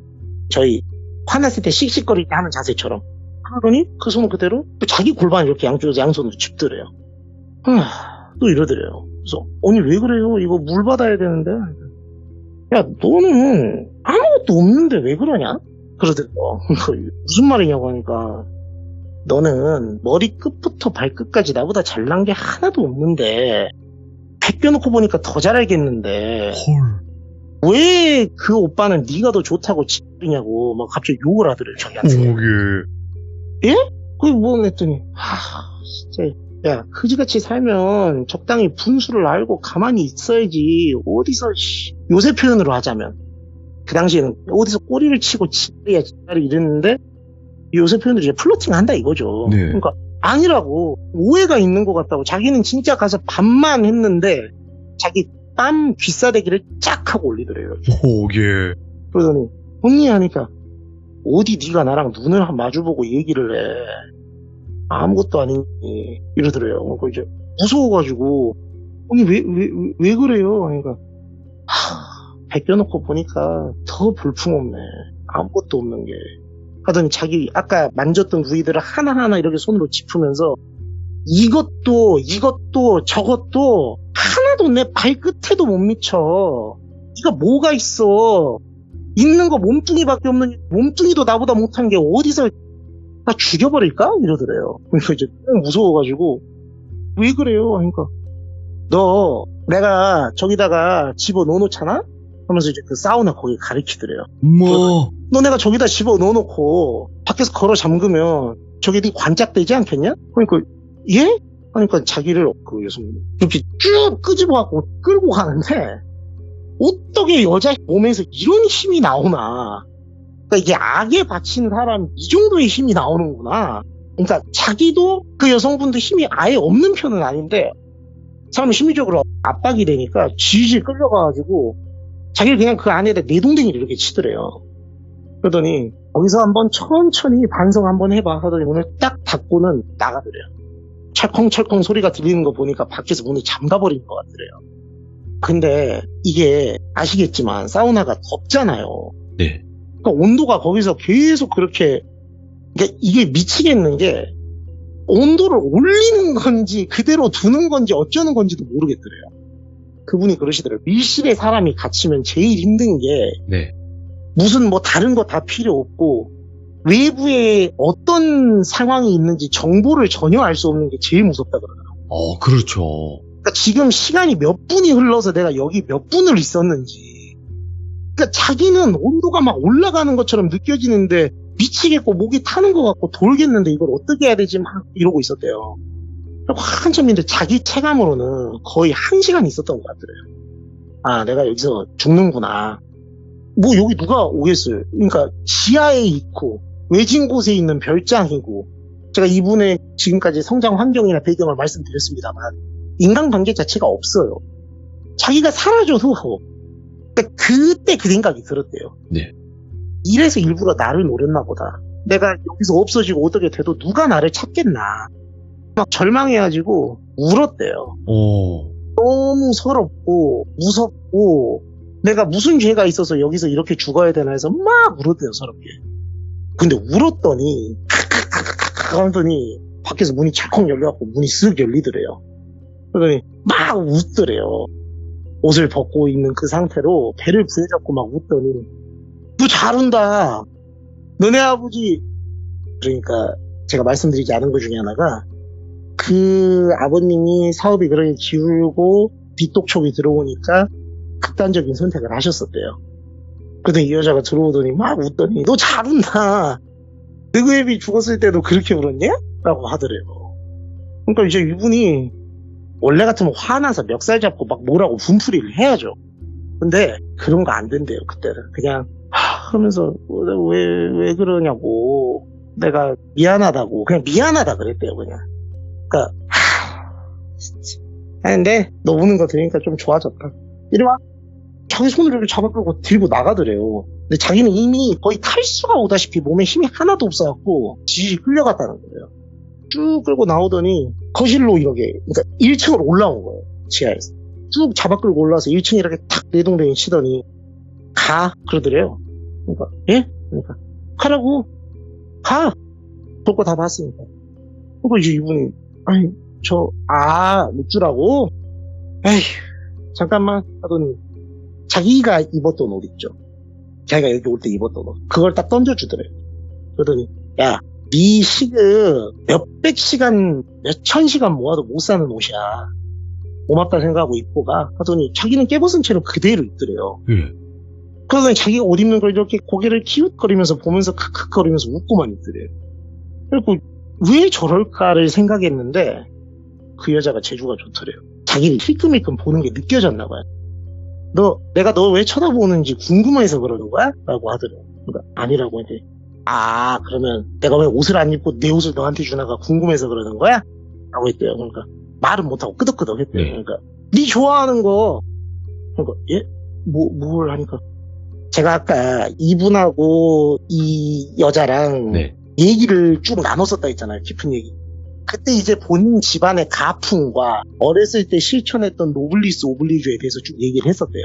저희 화났을 때 씩씩거릴 때 하는 자세처럼 하더니 그 손을 그대로 또 자기 골반을 이렇게 양손으로 짚더래요. 또 이러더래요. 그래서 언니 왜 그래요? 이거 물 받아야 되는데. 야 너는 아무것도 없는데 왜 그러냐? 그러더래요. 무슨 말이냐고 하니까 너는 머리 끝부터 발끝까지 나보다 잘난 게 하나도 없는데 벗겨놓고 보니까 더 잘 알겠는데 왜 그 오빠는 네가 더 좋다고 지르냐고 막 갑자기 욕을 하더래요 저희한테. 예? 그게 뭐 했더니 진짜 야 그지같이 살면 적당히 분수를 알고 가만히 있어야지. 어디서 요새 표현으로 하자면 그 당시에는 어디서 꼬리를 치고 지랄이야 이랬는데 요새 표현으로 이제 플로팅 한다 이거죠. 네. 그러니까 아니라고 오해가 있는 것 같다고. 자기는 진짜 가서 반만 했는데 자기 땀 귀싸대기를 쫙 하고 올리더래요. 예. 그러더니 언니 하니까 어디 네가 나랑 눈을 마주보고 얘기를 해. 아무것도 아니니 이러더래요. 그 이제 무서워가지고 언니 왜 그래요? 하니까 벗겨놓고 보니까 더 볼품없네. 아무것도 없는 게. 하더니 자기 아까 만졌던 부위들을 하나하나 이렇게 손으로 짚으면서 이것도 저것도 하나도 내 발끝에도 못 미쳐. 이거 뭐가 있어. 있는 거 몸뚱이밖에 없는 몸뚱이도 나보다 못한 게 어디서 나 죽여버릴까? 이러더래요. 그래서 이제 너무 무서워가지고 왜 그래요? 하니까 너 내가 저기다가 집어넣어놓잖아? 하면서 이제 그 사우나 거기 가리키더래요. 너 내가 저기다 집어넣어놓고 밖에서 걸어 잠그면 저기 네 관짝되지 않겠냐? 그러니까 예? 그러니까 자기를 그 여성분이 이렇게 쭉 끄집어갖고 끌고 가는데 어떻게 여자 몸에서 이런 힘이 나오나. 그러니까 이게 악에 바친 사람 이 정도의 힘이 나오는구나. 그러니까 자기도 그 여성분도 힘이 아예 없는 편은 아닌데 사람은 심리적으로 압박이 되니까 질질 끌려가가지고 자기를 그냥 그 안에다 내동댕이를 이렇게 치더래요. 그러더니 거기서 한번 천천히 반성 한번 해봐 하더니 문을 딱 닫고는 나가더래요. 철컹철컹 소리가 들리는 거 보니까 밖에서 문을 잠가버린 것 같더래요. 근데 이게 아시겠지만 사우나가 덥잖아요. 네. 그러니까 온도가 거기서 계속 그렇게, 그러니까 이게 미치겠는 게 온도를 올리는 건지 그대로 두는 건지 어쩌는 건지도 모르겠더래요. 그분이 그러시더라고요. 밀실에 사람이 갇히면 제일 힘든 게 네. 무슨 뭐 다른 거 다 필요 없고 외부에 어떤 상황이 있는지 정보를 전혀 알 수 없는 게 제일 무섭다 그러더라고요. 그렇죠. 그러니까 지금 시간이 몇 분이 흘러서 내가 여기 몇 분을 있었는지. 그러니까 자기는 온도가 막 올라가는 것처럼 느껴지는데 미치겠고 목이 타는 것 같고 돌겠는데 이걸 어떻게 해야 되지 막 이러고 있었대요. 한참 있는데 자기 체감으로는 거의 1시간 있었던 것 같더래요. 아, 내가 여기서 죽는구나. 뭐 여기 누가 오겠어요. 그러니까 지하에 있고 외진 곳에 있는 별장이고, 제가 이분의 지금까지 성장 환경이나 배경을 말씀드렸습니다만 인간관계 자체가 없어요. 자기가 사라져도 그러니까 그때 그 생각이 들었대요. 네. 이래서 일부러 나를 노렸나 보다. 내가 여기서 없어지고 어떻게 돼도 누가 나를 찾겠나. 막 절망해가지고 울었대요. 너무 서럽고 무섭고 내가 무슨 죄가 있어서 여기서 이렇게 죽어야 되나 해서 막 울었대요, 서럽게. 근데 울었더니 하더니 밖에서 문이 철컥 열려갖고 문이 쓱 열리더래요. 그러더니 막 웃더래요. 옷을 벗고 있는 그 상태로 배를 부여잡고 막 웃더니 너 잘 운다. 너네 아버지. 그러니까 제가 말씀드리지 않은 것 중에 하나가 그 아버님이 사업이 그렇게 기울고 빚독촉이 들어오니까 극단적인 선택을 하셨었대요. 그러더니 이 여자가 들어오더니 막 웃더니 너 잘 운다. 너그 애비 죽었을 때도 그렇게 울었냐? 라고 하더래요. 그러니까 이제 이분이 원래 같으면 화나서 멱살 잡고 막 뭐라고 분풀이를 해야죠. 근데 그런 거 안 된대요, 그때는. 그냥 하면서 왜 그러냐고, 내가 미안하다고, 그냥 미안하다 그랬대요, 그냥. 그러니까 근데 너 우는 거 들으니까 좀 좋아졌다. 이리 와. 자기 손을 이렇게 잡아끌고 들고 나가더래요. 근데 자기는 이미 거의 탈수가 오다시피 몸에 힘이 하나도 없어갖고 지지 끌려갔다는 거예요. 쭉 끌고 나오더니 거실로 이렇게, 그러니까 1층으로 올라온 거예요, 지하에서. 쭉 잡아끌고 올라와서 1층에 이렇게 탁 내동댕이 치더니 가 그러더래요. 그러니까 예? 그러니까 가라고. 가. 볼 거 다 봤으니까. 그리고 이제 이분이 아니 묵주라고? 에이 잠깐만 하더니 자기가 입었던 옷 있죠. 자기가 여기 올 때 입었던 옷. 그걸 딱 던져주더래요. 그러더니 야, 네 시급 몇백 시간, 몇천 시간 모아도 못 사는 옷이야. 고맙다 생각하고 입고 가. 하더니 자기는 깨벗은 채로 그대로 입더래요. 그러더니 자기가 옷 입는 걸 이렇게 고개를 키웃거리면서 보면서 크크거리면서 웃고만 있더래요. 그리고 왜 저럴까를 생각했는데 그 여자가 재주가 좋더래요. 자기를 힐끔힐끔 보는 게 느껴졌나 봐요. 내가 너 왜 쳐다보는지 궁금해서 그러는 거야? 라고 하더래요. 그러니까 아니라고 했더니 그러면 내가 왜 옷을 안 입고 내 옷을 너한테 주나가 궁금해서 그러는 거야? 라고 했대요. 그러니까 말은 못하고 끄덕끄덕 했대요. 그러니까 네 좋아하는 거. 그러니까 예? 뭘 하니까 제가 아까 이분하고 이 여자랑 얘기를 쭉 나눴었다 했잖아요. 깊은 얘기. 그때 이제 본인 집안의 가풍과 어렸을 때 실천했던 노블리스 오블리주에 대해서 쭉 얘기를 했었대요.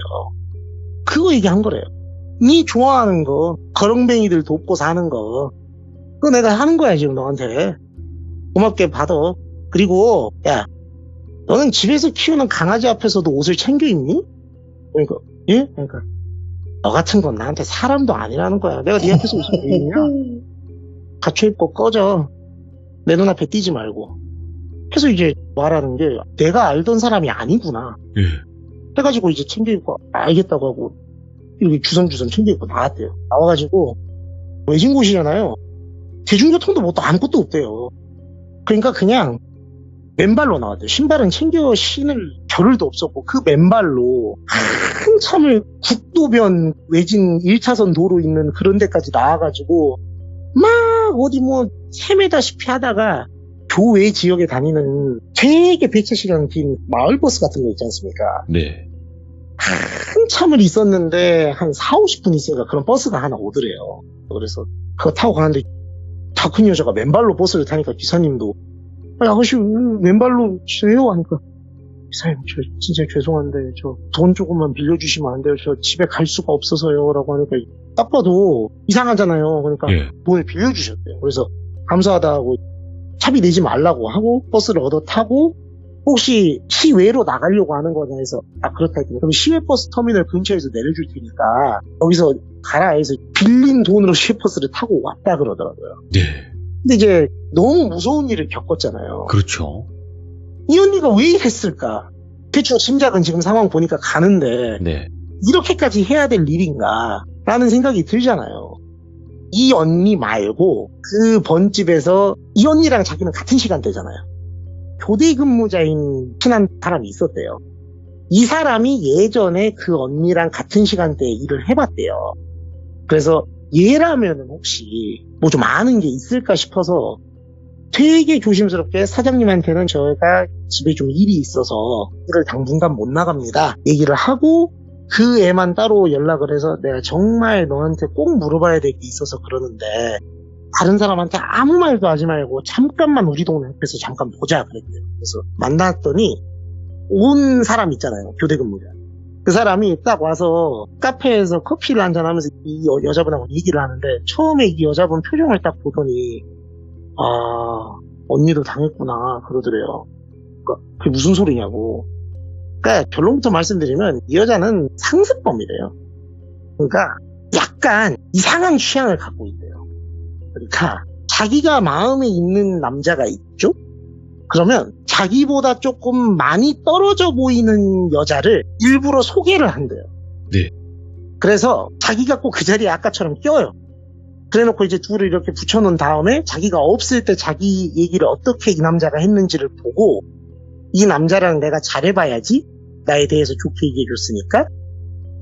그거 얘기한 거래요. 네 좋아하는 거, 거렁뱅이들 돕고 사는 거, 그거 내가 하는 거야 지금 너한테. 고맙게 받아. 그리고 야, 너는 집에서 키우는 강아지 앞에서도 옷을 챙겨 입니? 그러니까 예? 그러니까 너 같은 건 나한테 사람도 아니라는 거야. 내가 네 앞에서 옷을 왜 입냐? 갖춰 입고 꺼져. 내 눈앞에 띄지 말고. 그래서 이제 말하는 게 내가 알던 사람이 아니구나. 해가지고 이제 챙겨 입고 알겠다고 하고 이렇게 주섬주섬 챙겨 입고 나왔대요. 나와가지고 외진 곳이잖아요. 대중교통도 뭐 또 아무것도 없대요. 그러니까 그냥 맨발로 나왔대요. 신발은 챙겨 신을 겨를도 없었고 그 맨발로 한참을 국도변 외진 1차선 도로 있는 그런 데까지 나와가지고 막 어디 뭐 헤매다시피 하다가 교외 지역에 다니는 되게 배차시간 긴 마을버스 같은 거 있지 않습니까? 네. 한참을 있었는데 한 4-50분 있으니까 그런 버스가 하나 오더래요. 그래서 그거 타고 가는데 다 큰 여자가 맨발로 버스를 타니까 기사님도 아가씨 맨발로 치세요? 하니까 기사님 저 진짜 죄송한데 저 돈 조금만 빌려주시면 안 돼요? 저 집에 갈 수가 없어서요 라고 하니까 딱 봐도 이상하잖아요. 그러니까 예. 돈을 빌려주셨대요. 그래서 감사하다고 차비 내지 말라고 하고 버스를 얻어 타고 혹시 시외로 나가려고 하는 거냐 해서 그렇다 했더니 그럼 시외버스 터미널 근처에서 내려줄 테니까 여기서 가라 해서 빌린 돈으로 시외버스를 타고 왔다 그러더라고요. 네. 근데 이제 너무 무서운 일을 겪었잖아요. 그렇죠. 이 언니가 왜 이랬을까? 대충 짐작은 지금 상황 보니까 가는데 네. 이렇게까지 해야 될 일인가 라는 생각이 들잖아요. 이 언니 말고 그 번집에서 이 언니랑 자기는 같은 시간대잖아요. 교대 근무자인 친한 사람이 있었대요. 이 사람이 예전에 그 언니랑 같은 시간대에 일을 해봤대요. 그래서 얘라면 혹시 뭐 좀 아는 게 있을까 싶어서 되게 조심스럽게 사장님한테는 저희가 집에 좀 일이 있어서 일을 당분간 못 나갑니다 얘기를 하고 그 애만 따로 연락을 해서 내가 정말 너한테 꼭 물어봐야 될 게 있어서 그러는데 다른 사람한테 아무 말도 하지 말고 잠깐만 우리 동네 앞에서 잠깐 보자 그랬대요. 그래서 만났더니 온 사람 있잖아요. 교대 근무자. 그 사람이 딱 와서 카페에서 커피를 한잔하면서 이 여자분하고 얘기를 하는데 처음에 이 여자분 표정을 딱 보더니 언니도 당했구나 그러더래요. 그러니까 그게 무슨 소리냐고. 그러니까 결론부터 말씀드리면 이 여자는 상습범이래요. 그러니까 약간 이상한 취향을 갖고 있대요. 그러니까 자기가 마음에 있는 남자가 있죠? 그러면 자기보다 조금 많이 떨어져 보이는 여자를 일부러 소개를 한대요. 네. 그래서 자기가 꼭 그 자리에 아까처럼 껴요. 그래놓고 이제 둘을 이렇게 붙여놓은 다음에 자기가 없을 때 자기 얘기를 어떻게 이 남자가 했는지를 보고 이 남자랑 내가 잘해봐야지 나에 대해서 좋게 얘기해줬으니까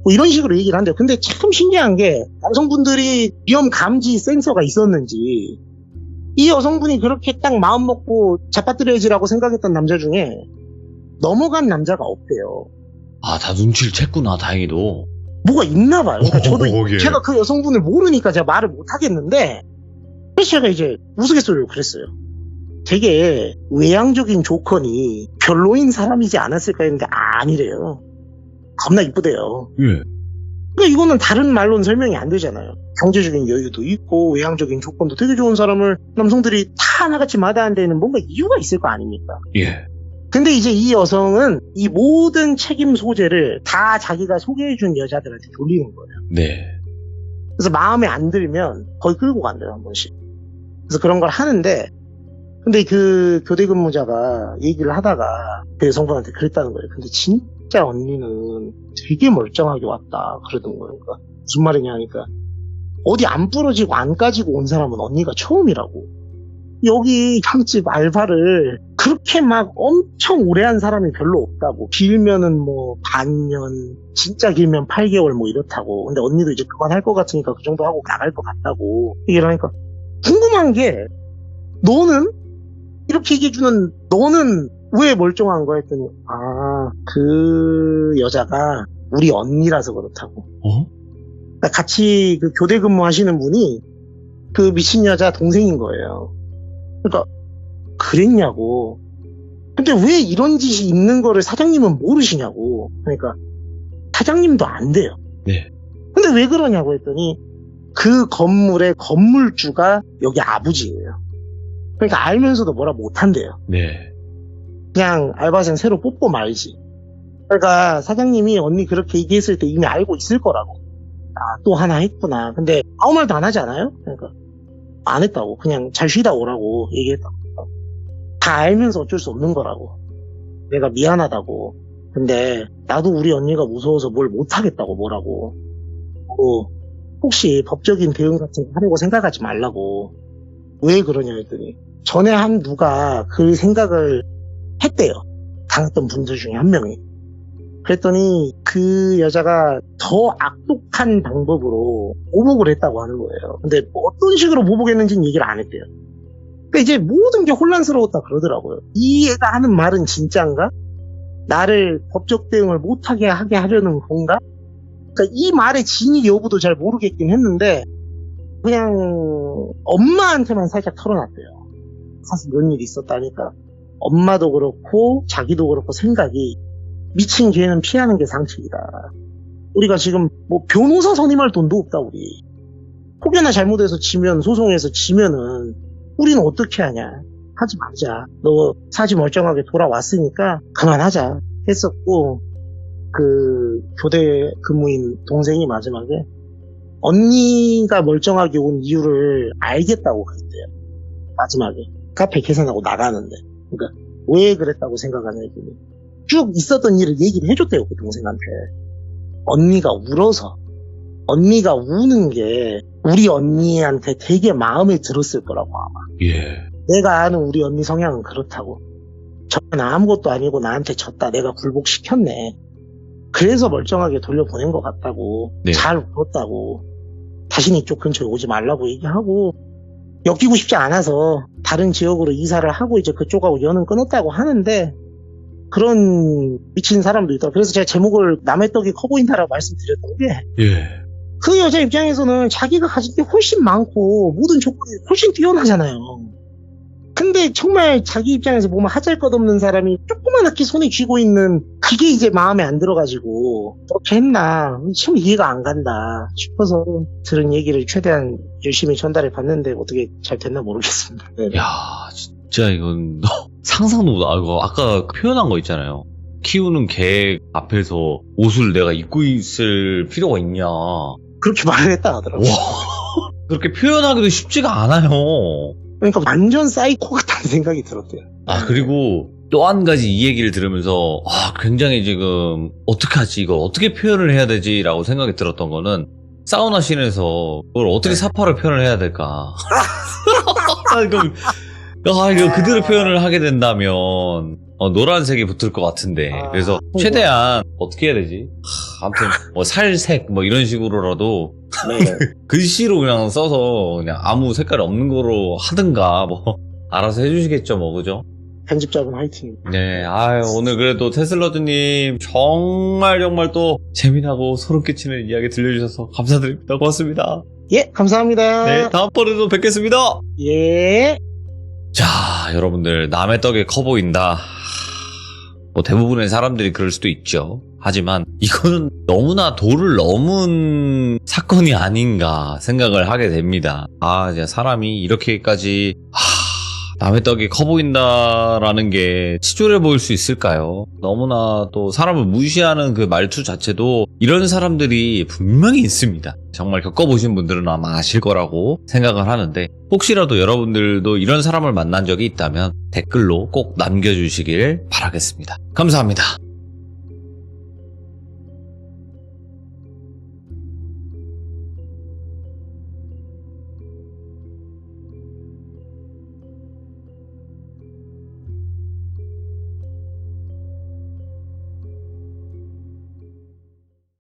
뭐 이런 식으로 얘기를 한대요. 근데 참 신기한 게 남성분들이 위험 감지 센서가 있었는지 이 여성분이 그렇게 딱 마음 먹고 잡아들여야지라고 생각했던 남자 중에 넘어간 남자가 없대요. 다 눈치를 챘구나, 다행히도. 뭐가 있나 봐요. 그러니까 저도 예. 제가 그 여성분을 모르니까 제가 말을 못 하겠는데 그래서 제가 이제 우스갯소리로 그랬어요. 되게 외향적인 조건이 별로인 사람이지 않았을까 했는데 아니래요. 겁나 이쁘대요. 예. 그러니까 이거는 다른 말로는 설명이 안 되잖아요. 경제적인 여유도 있고 외향적인 조건도 되게 좋은 사람을 남성들이 다 하나같이 마다한 데는 뭔가 이유가 있을 거 아닙니까? 예. 근데 이제 이 여성은 이 모든 책임 소재를 다 자기가 소개해준 여자들한테 돌리는 거예요. 네. 그래서 마음에 안 들면 거의 끌고 간대요, 한 번씩. 그래서 그런 걸 하는데 근데 그 교대 근무자가 얘기를 하다가 그 여성분한테 그랬다는 거예요. 근데 진짜 언니는 되게 멀쩡하게 왔다 그러던 거예요. 그러니까 무슨 말이냐 하니까 어디 안 부러지고 안 까지고 온 사람은 언니가 처음이라고. 여기 향집 알바를 그렇게 막 엄청 오래 한 사람이 별로 없다고. 길면은 뭐 반년, 진짜 길면 8개월 뭐 이렇다고. 근데 언니도 이제 그만할 것 같으니까 그 정도 하고 나갈 것 같다고 얘기를 하니까 궁금한 게 너는 이렇게 얘기해주는 너는 왜 멀쩡한 거야 했더니 그 여자가 우리 언니라서 그렇다고. 그러니까 같이 그 교대 근무하시는 분이 그 미친 여자 동생인 거예요. 그러니까 그랬냐고. 근데 왜 이런 짓이 있는 거를 사장님은 모르시냐고. 그러니까 사장님도 안 돼요. 네. 근데 왜 그러냐고 했더니 그 건물의 건물주가 여기 아버지예요. 그러니까 알면서도 뭐라 못한대요. 네. 그냥 알바생 새로 뽑고 말지. 그러니까 사장님이 언니 그렇게 얘기했을 때 이미 알고 있을 거라고. 또 하나 했구나. 근데 아무 말도 안 하지 않아요? 그러니까 안 했다고. 그냥 잘 쉬다 오라고 얘기했다고. 다 알면서 어쩔 수 없는 거라고. 내가 미안하다고. 근데 나도 우리 언니가 무서워서 뭘 못하겠다고 뭐라고. 혹시 법적인 대응 같은 거 하려고 생각하지 말라고. 왜 그러냐 했더니 전에 한 누가 그 생각을 했대요. 당했던 분들 중에 한 명이. 그랬더니 그 여자가 더 악독한 방법으로 모복을 했다고 하는 거예요. 근데 뭐 어떤 식으로 모복했는지는 얘기를 안 했대요. 그러니까 이제 모든 게 혼란스러웠다 그러더라고요. 이 애가 하는 말은 진짜인가? 나를 법적 대응을 못하게 하게 하려는 건가? 그러니까 이 말의 진위 여부도 잘 모르겠긴 했는데 그냥 엄마한테만 살짝 털어놨대요. 사실 이런 일이 있었다니까. 엄마도 그렇고 자기도 그렇고 생각이 미친 개는 피하는 게 상책이다. 우리가 지금 뭐 변호사 선임할 돈도 없다 우리. 혹여나 잘못해서 지면, 소송에서 지면은 우리는 어떻게 하냐. 하지 말자. 너 사지 멀쩡하게 돌아왔으니까 그만하자 했었고, 그 교대 근무인 동생이 마지막에 언니가 멀쩡하게 온 이유를 알겠다고 그랬대요. 마지막에 카페 계산하고 나가는데, 그러니까 왜 그랬다고 생각하냐니 쭉 있었던 일을 얘기를 해줬대요, 그 동생한테. 언니가 울어서, 언니가 우는 게 우리 언니한테 되게 마음에 들었을 거라고 아마. 예. 내가 아는 우리 언니 성향은 그렇다고. 저는 아무것도 아니고 나한테 졌다. 내가 굴복시켰네. 그래서 멀쩡하게 돌려보낸 것 같다고. 네. 잘 울었다고. 다시는 이쪽 근처에 오지 말라고 얘기하고, 엮이고 싶지 않아서 다른 지역으로 이사를 하고 이제 그쪽하고 연은 끊었다고 하는데, 그런 미친 사람도 있다. 그래서 제가 제목을 남의 떡이 커 보인다라고 말씀드렸던 게, 예. 그 여자 입장에서는 자기가 가진 게 훨씬 많고 모든 조건이 훨씬 뛰어나잖아요. 근데 정말 자기 입장에서 보면 하잘것없는 사람이 조그만하게 손에 쥐고 있는 그게 이제 마음에 안 들어가지고 그렇게 했나 참 이해가 안 간다 싶어서 들은 얘기를 최대한 열심히 전달해 봤는데 어떻게 잘 됐나 모르겠습니다. 네. 야, 진짜 이건 상상도 못하고 아까 표현한 거 있잖아요. 키우는 개 앞에서 옷을 내가 입고 있을 필요가 있냐. 그렇게 말을 했다 하더라고요. 와, 그렇게 표현하기도 쉽지가 않아요. 그러니까 완전 사이코 같다는 생각이 들었대요. 아, 그리고 또 한 가지 이 얘기를 들으면서 굉장히 지금 어떻게 하지, 이걸 어떻게 표현을 해야 되지라고 생각이 들었던 거는 사우나 씬에서 그걸 어떻게 사파를 표현을 해야 될까. 이거 그대로 표현을 하게 된다면 노란색이 붙을 것 같은데. 그래서 최대한 어떻게 해야 되지? 아무튼 뭐 살색 뭐 이런 식으로라도 글씨로 그냥 써서 그냥 아무 색깔이 없는 거로 하든가 뭐 알아서 해주시겠죠, 뭐. 그죠? 편집자분 화이팅. 네, 아유, 오늘 그래도 테슬러즈님 정말 또 재미나고 소름 끼치는 이야기 들려주셔서 감사드립니다. 고맙습니다. 예, 감사합니다. 네, 다음번에도 뵙겠습니다. 예. 자, 여러분들, 남의 떡에 커 보인다. 뭐 대부분의 사람들이 그럴 수도 있죠. 하지만 이거는 너무나 도를 넘은 사건이 아닌가 생각을 하게 됩니다. 이제 사람이 이렇게까지 남의 떡이 커 보인다라는 게 치졸해 보일 수 있을까요? 너무나 또 사람을 무시하는 그 말투 자체도 이런 사람들이 분명히 있습니다. 정말 겪어보신 분들은 아마 아실 거라고 생각을 하는데, 혹시라도 여러분들도 이런 사람을 만난 적이 있다면 댓글로 꼭 남겨주시길 바라겠습니다. 감사합니다.